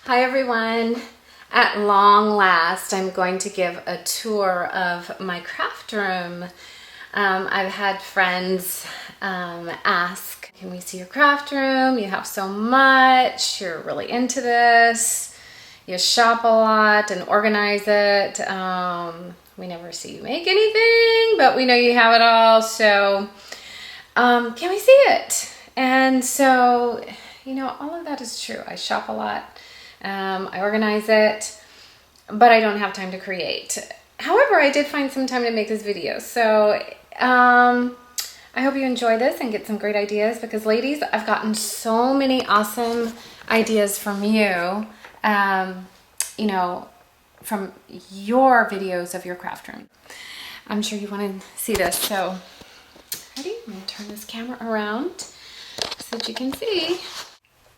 Hi everyone. At long last, I'm going to give a tour of my craft room. I've had friends ask, can we see your craft room? You have so much, you're really into this, you shop a lot and organize it. We never see you make anything, but we know you have it all, so can we see it? And so, you know, all of that is true. I shop a lot. I organize it, but I don't have time to create. However, I did find some time to make this video. So I hope you enjoy this and get some great ideas because ladies, I've gotten so many awesome ideas from you, you know, from your videos of your craft room. I'm sure you want to see this. So ready? I'm going to turn this camera around so that you can see.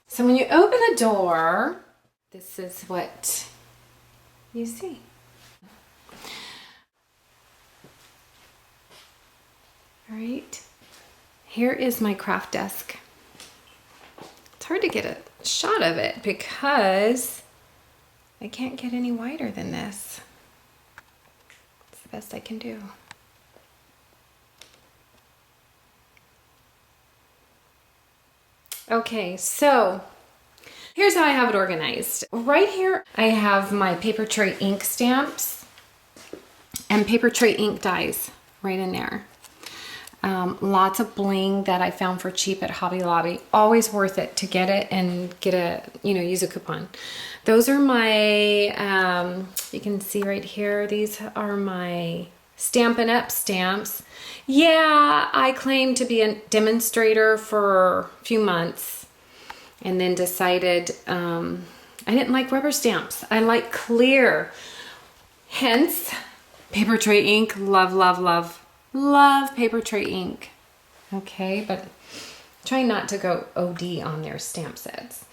So when you open the door, this is what you see. All right, here is my craft desk. It's hard to get a shot of it because I can't get any wider than this. It's the best I can do. Okay, so here's how I have it organized. Right here, I have my paper tray ink stamps and paper tray ink dies right in there. Lots of bling that I found for cheap at Hobby Lobby. Always worth it to get it and get a, you know, use a coupon. Those are my, you can see right here, these are my Stampin' Up stamps. Yeah, I claimed to be a demonstrator for a few months and then decided I didn't like rubber stamps. I like clear. Hence, paper tray ink. Love, love, love, love paper tray ink. Okay, but try not to go OD on their stamp sets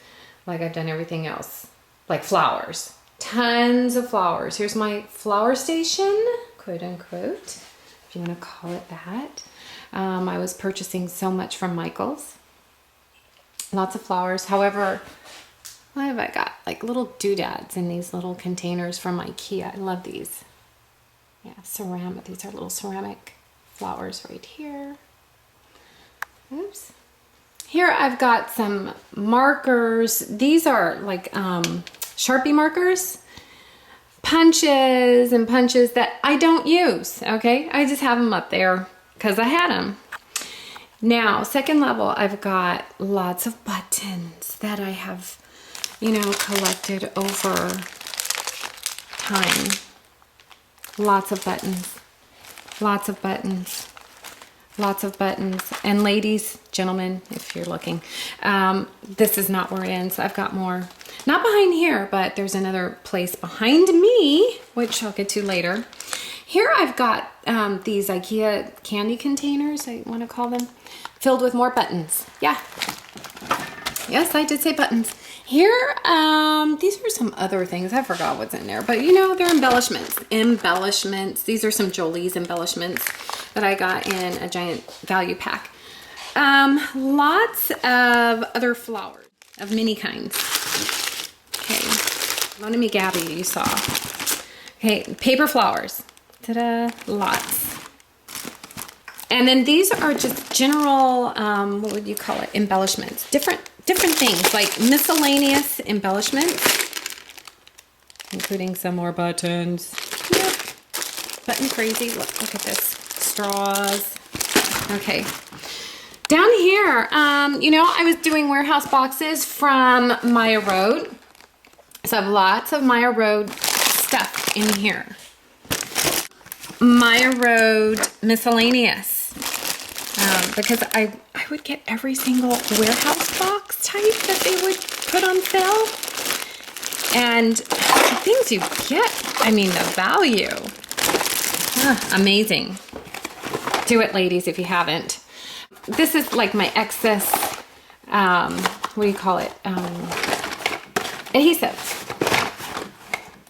like I've done everything else. Like flowers. Tons of flowers. Here's my flower station, quote unquote, if you want to call it that. I was purchasing so much from Michael's. Lots of flowers. However, what have I got? Like little doodads in these little containers from IKEA. I love these. Yeah, ceramic. These are little ceramic flowers right here. Oops. Here I've got some markers. These are like Sharpie markers. Punches and punches that I don't use, okay? I just have them up there because I had them. Now, second level, I've got lots of buttons that I have, you know, collected over time. Lots of buttons, lots of buttons, lots of buttons. And ladies, gentlemen, if you're looking, this is not where it ends. I've got more. Not behind here, but there's another place behind me, which I'll get to later. Here I've got these IKEA candy containers, I want to call them, filled with more buttons. Yeah. Yes, I did say buttons. Here, these are some other things. I forgot what's in there, but you know, they're embellishments. Embellishments. These are some Jolie's embellishments that I got in a giant value pack. Lots of other flowers of many kinds. Okay, Monami Gabby, you saw. Okay, paper flowers. Ta-da, lots. And then these are just general, what would you call it? Embellishments. Different things, like miscellaneous embellishments, including some more buttons. Yep. Button crazy. Look at this. Straws. Okay. Down here, you know, I was doing warehouse boxes from Maya Road. So I have lots of Maya Road stuff in here. Maya Road miscellaneous. Because I would get every single warehouse box type that they would put on sale. And the things you get, I mean, the value. Amazing. Do it, ladies, if you haven't. This is like my excess, what do you call it? Adhesive.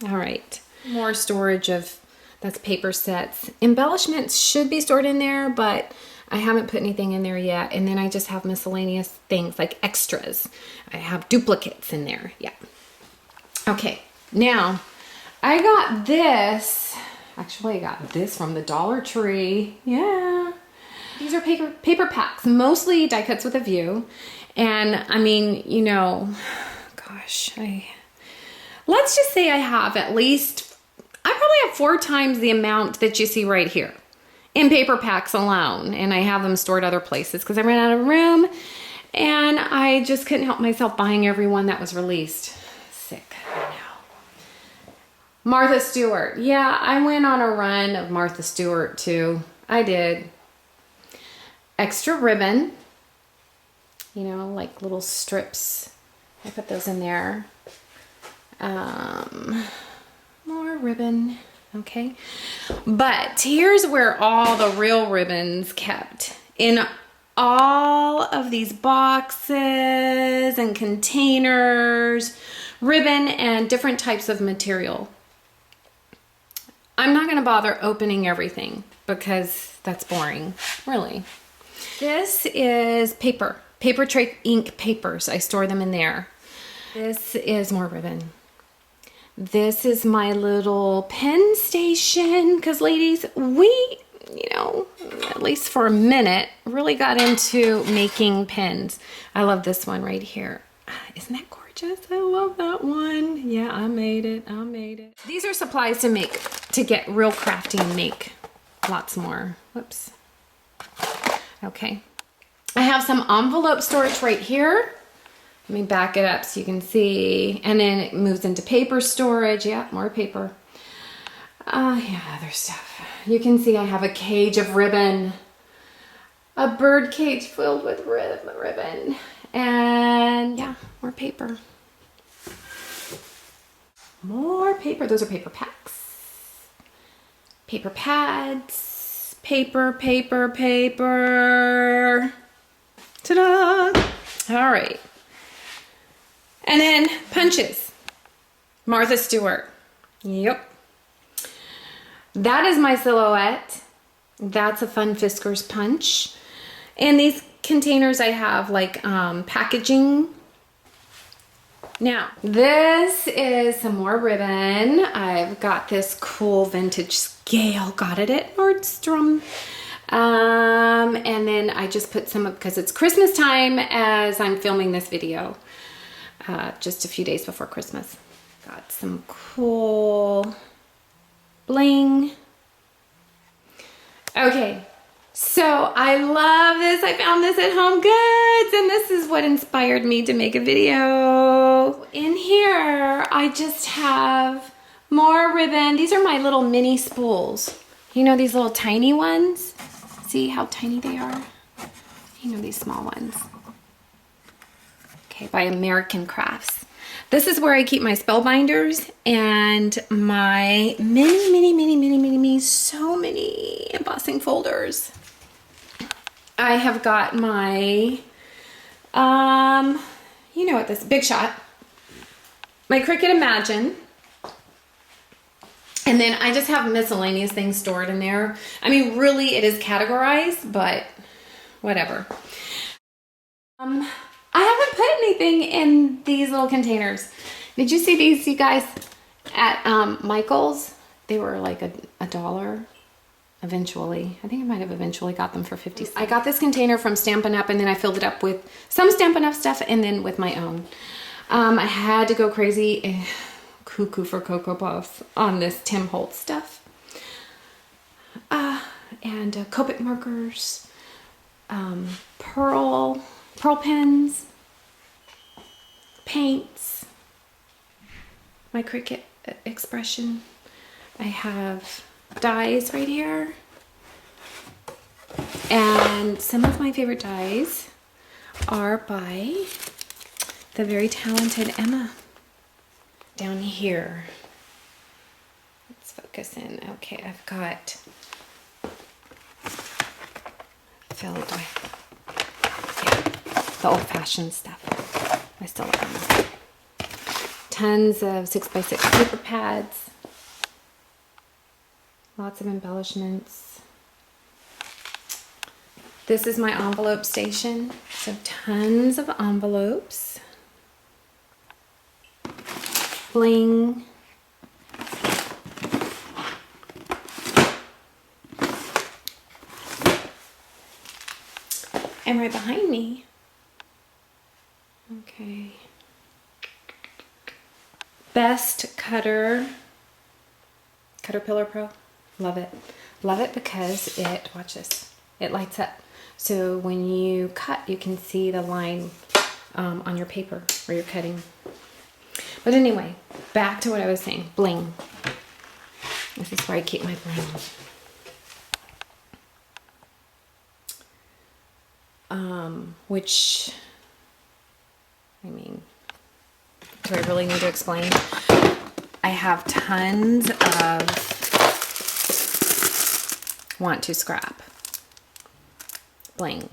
All right. More storage of, that's paper sets. Embellishments should be stored in there, but I haven't put anything in there yet. And then I just have miscellaneous things like extras. I have duplicates in there. Yeah. Okay, now I got this. Actually, I got this from the Dollar Tree. Yeah. These are paper packs, mostly die cuts with a view. And I mean, you know, gosh, let's just say I have at least, I probably have 4 times the amount that you see right here in paper packs alone. And I have them stored other places because I ran out of room and I just couldn't help myself buying every one that was released. Sick, I know. Martha Stewart. Yeah, I went on a run of Martha Stewart too. I did. Extra ribbon. You know, like little strips. I put those in there. More ribbon. Okay. But here's where all the real ribbons kept. In all of these boxes and containers, ribbon and different types of material. I'm not going to bother opening everything because that's boring, really. This is paper tray ink papers. I store them in there. This is more ribbon. This is my little pen station because ladies, we, you know, at least for a minute, really got into making pens. I love this one right here. Isn't that gorgeous? I love that one. Yeah, I made it. I made it. These are supplies to get real crafty and make lots more. Whoops. Okay. I have some envelope storage right here. Let me back it up so you can see. And then it moves into paper storage. Yeah, more paper. Yeah, other stuff. You can see I have a cage of ribbon. A bird cage filled with ribbon. And yeah, more paper. More paper. Those are paper packs. Paper pads. Paper. Ta-da! All right. And then punches. Martha Stewart. Yep. That is my silhouette. That's a Fun Fisker's punch. And these containers I have like packaging. Now, this is some more ribbon. I've got this cool vintage scale. Got it at Nordstrom. And then I just put some up because it's Christmas time as I'm filming this video. Just a few days before Christmas. Got some cool bling. Okay, so I love this. I found this at Home Goods and this is what inspired me to make a video. In here, I just have more ribbon. These are my little mini spools. You know these little tiny ones? See how tiny they are? You know these small ones. Okay, by American Crafts. This is where I keep my spellbinders and my so many embossing folders. I have got my, you know what this, Big Shot, my Cricut Imagine, and then I just have miscellaneous things stored in there. I mean, really it is categorized, but whatever. I haven't put anything in these little containers. Did you see these, you guys, at Michael's? They were like $1 eventually. I think I might have eventually got them for 50 cents. I got this container from Stampin' Up! And then I filled it up with some Stampin' Up! Stuff and then with my own. I had to go crazy, cuckoo for Cocoa Puffs, on this Tim Holtz stuff. And Copic markers, pearl pens, paints, my Cricut expression. I have dies right here. And some of my favorite dies are by the very talented Emma. Down here. Let's focus in. Okay, I've got filled with the old-fashioned stuff. I still love them. Tons of 6x6 paper pads. Lots of embellishments. This is my envelope station. So tons of envelopes. bling. And right behind me, okay, Best Caterpillar Pro. Love it. Love it because it, watch this, it lights up. So when you cut, you can see the line on your paper where you're cutting. But anyway, back to what I was saying, bling. This is where I keep my bling. Which, I mean, do I really need to explain? I have tons of want to scrap bling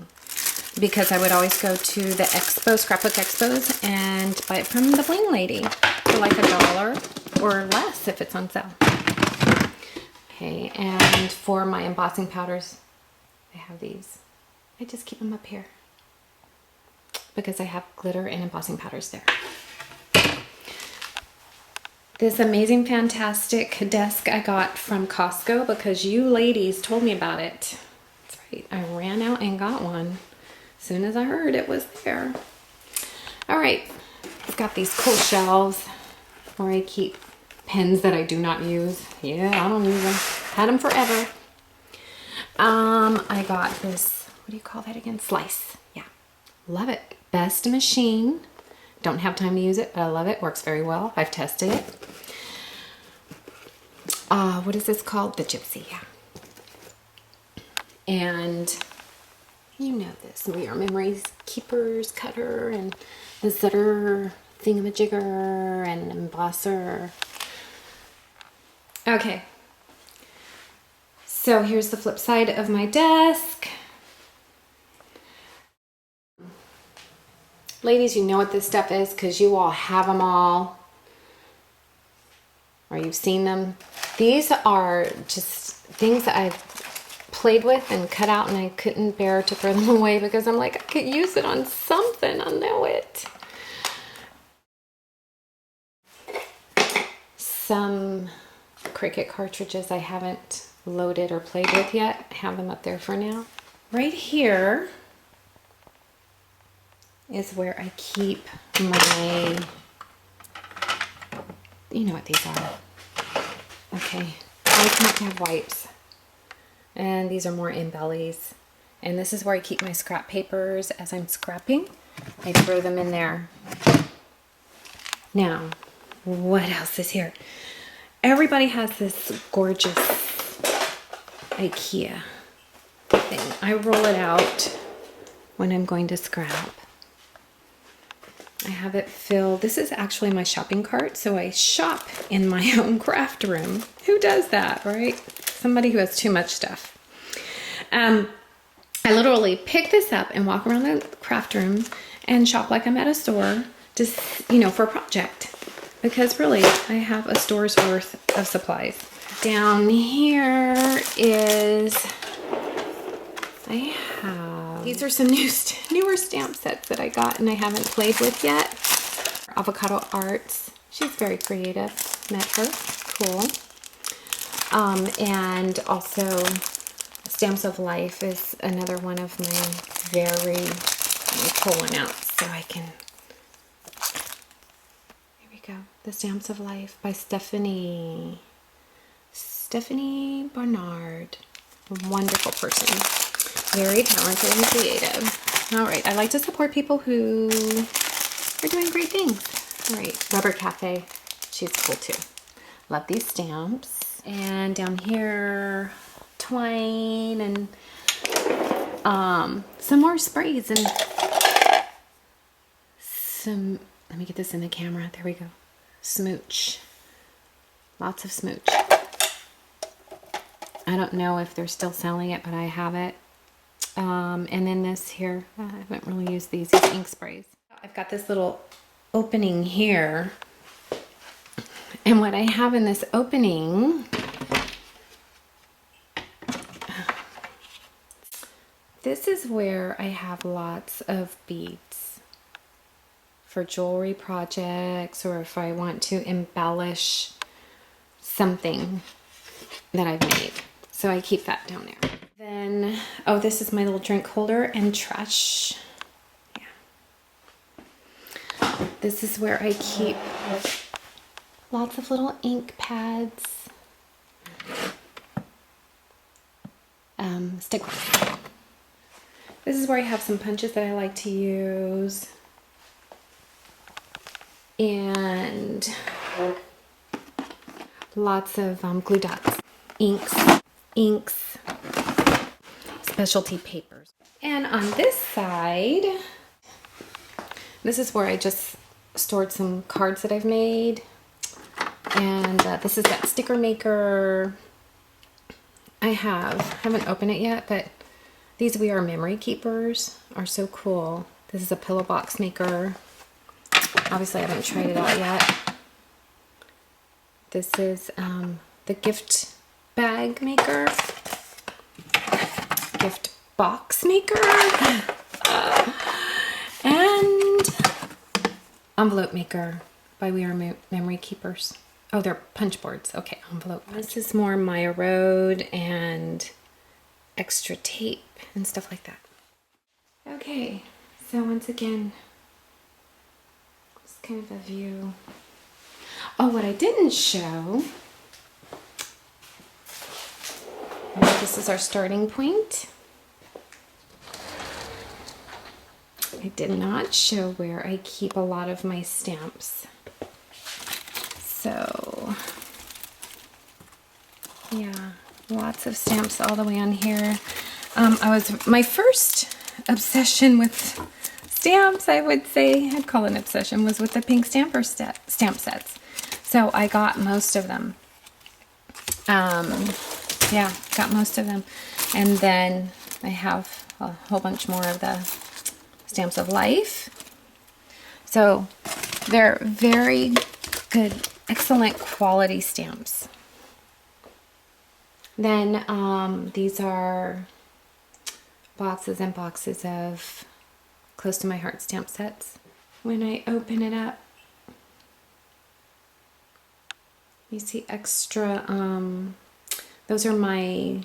because I would always go to the expo, scrapbook expos, and buy it from the bling lady for like $1 or less if it's on sale. Okay, and for my embossing powders, I have these. I just keep them up here because I have glitter and embossing powders there. This amazing, fantastic desk I got from Costco because you ladies told me about it. That's right, I ran out and got one as soon as I heard it was there. All right, I've got these cool shelves where I keep pens that I do not use. Yeah, I don't use them. Had them forever. I got this, what do you call that again? Slice. Yeah, love it. Best machine. Don't have time to use it, but I love it. Works very well. I've tested it. What is this called? The Gypsy, yeah. And you know this. Your Memories Keepers cutter and the Zutter thingamajigger and embosser. Okay. So here's the flip side of my desk. Ladies, you know what this stuff is because you all have them all, or you've seen them. These are just things that I've played with and cut out, and I couldn't bear to throw them away because I'm like, I could use it on something. I know it. Some Cricut cartridges I haven't loaded or played with yet. I have them up there for now. Right here is where I keep my, you know what these are. Okay, I can't have wipes. And these are more embellies. And this is where I keep my scrap papers as I'm scrapping. I throw them in there. Now, what else is here? Everybody has this gorgeous IKEA thing. I roll it out when I'm going to scrap. I have it filled. This is actually my shopping cart, so I shop in my own craft room. Who does that, right? Somebody who has too much stuff. I literally pick this up and walk around the craft room and shop like I'm at a store, just, you know, for a project. Because really, I have a store's worth of supplies. Down here is, I have, these are some newer stamp sets that I got and I haven't played with yet. Avocado Arts. She's very creative. Met her. Cool. And also Stamps of Life is another one of my very, let me pull one out so I can, here we go. The Stamps of Life by Stephanie Barnard. Wonderful person. Very talented and creative. All right, I like to support people who are doing great things. All right, Rubber Cafe. She's cool too. Love these stamps. And down here, twine and some more sprays and some, let me get this in the camera. There we go. Smooch. Lots of smooch. I don't know if they're still selling it, but I have it. And then this here, I haven't really used these ink sprays. I've got this little opening here. And what I have in this opening, this is where I have lots of beads for jewelry projects, or if I want to embellish something that I've made. So I keep that down there. Then, oh, this is my little drink holder and trash. Yeah. This is where I keep lots of little ink pads. Stickers. This is where I have some punches that I like to use. And lots of glue dots, inks, specialty papers. And on this side, this is where I just stored some cards that I've made. And this is that sticker maker. I haven't opened it yet, but these We Are memory keepers are so cool. This is a pillow box maker. Obviously, I haven't tried it out yet. This is the gift bag maker, gift box maker, and envelope maker by We Are memory keepers. Oh, they're punch boards. Okay, envelope. This is more Maya Road and extra tape and stuff like that. Okay, so once again, it's kind of a view. Oh, what I didn't show, this is our starting point. I did not show where I keep a lot of my stamps. So, yeah, lots of stamps all the way on here. My first obsession with stamps, I would say, I'd call it an obsession, was with the pink stamp sets. So I got most of them. Yeah, got most of them. And then I have a whole bunch more of the stamps of life. So they're very good, excellent quality stamps. Then these are boxes and boxes of close to my heart stamp sets. When I open it up, you see extra, those are my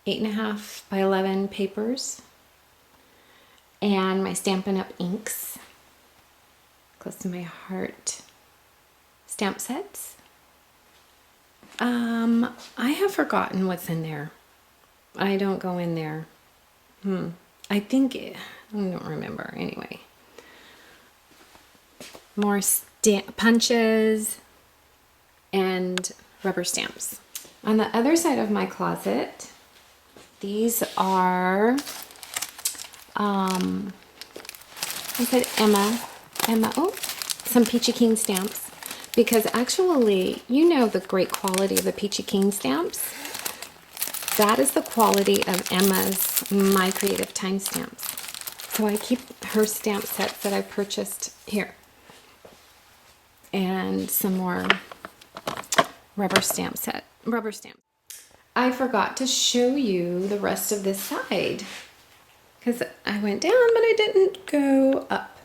8.5 by 11 papers and my Stampin' Up! Inks, close to my heart stamp sets. I have forgotten what's in there. I don't go in there. I don't remember anyway. More punches and rubber stamps. On the other side of my closet, these are, I said Emma, oh, some Peachy Keen stamps. Because actually, you know the great quality of the Peachy Keen stamps. That is the quality of Emma's My Creative Time stamps. So I keep her stamp sets that I purchased here. And some more rubber stamps. I forgot to show you the rest of this side. Because I went down, but I didn't go up.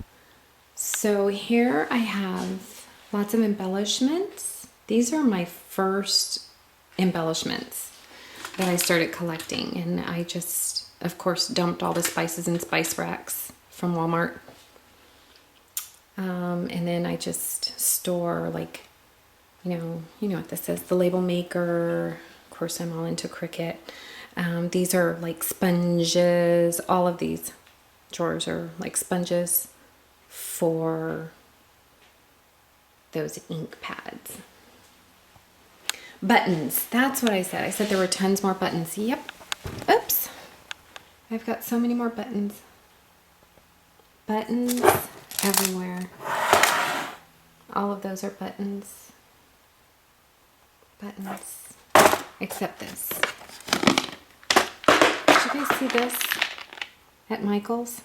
So here I have lots of embellishments. These are my first embellishments that I started collecting. And I just, of course, dumped all the spices in spice racks from Walmart. And then I just store, like, you know what this is, the label maker. Of course, I'm all into Cricut. These are like sponges. All of these drawers are like sponges for those ink pads. Buttons, that's what I said. I said there were tons more buttons. Yep. Oops. I've got so many more buttons. Buttons everywhere. All of those are buttons. Buttons. Except this. Did you guys see this at Michael's?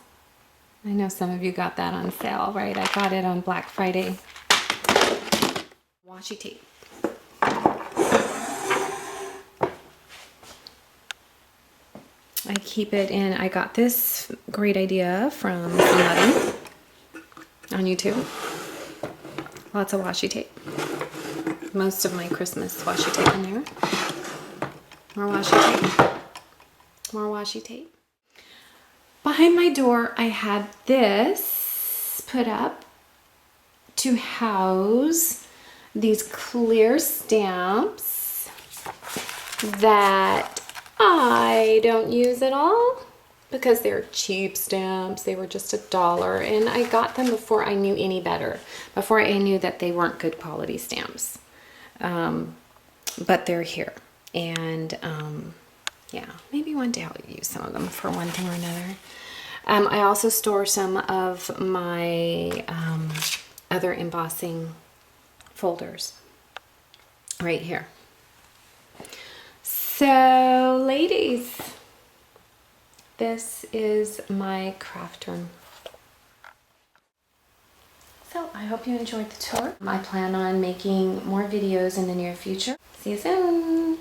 I know some of you got that on sale, right? I got it on Black Friday. Washi tape. I keep it in. I got this great idea from somebody on YouTube. Lots of washi tape. Most of my Christmas washi tape in there. More washi tape. More washi tape. Behind my door, I had this put up to house these clear stamps that I don't use at all because they're cheap stamps. They were just $1, and I got them before I knew any better, before I knew that they weren't good quality stamps. But they're here, and yeah, maybe one day I'll use some of them for one thing or another. I also store some of my other embossing folders right here. So ladies, this is my craft room. So I hope you enjoyed the tour. I plan on making more videos in the near future. See you soon.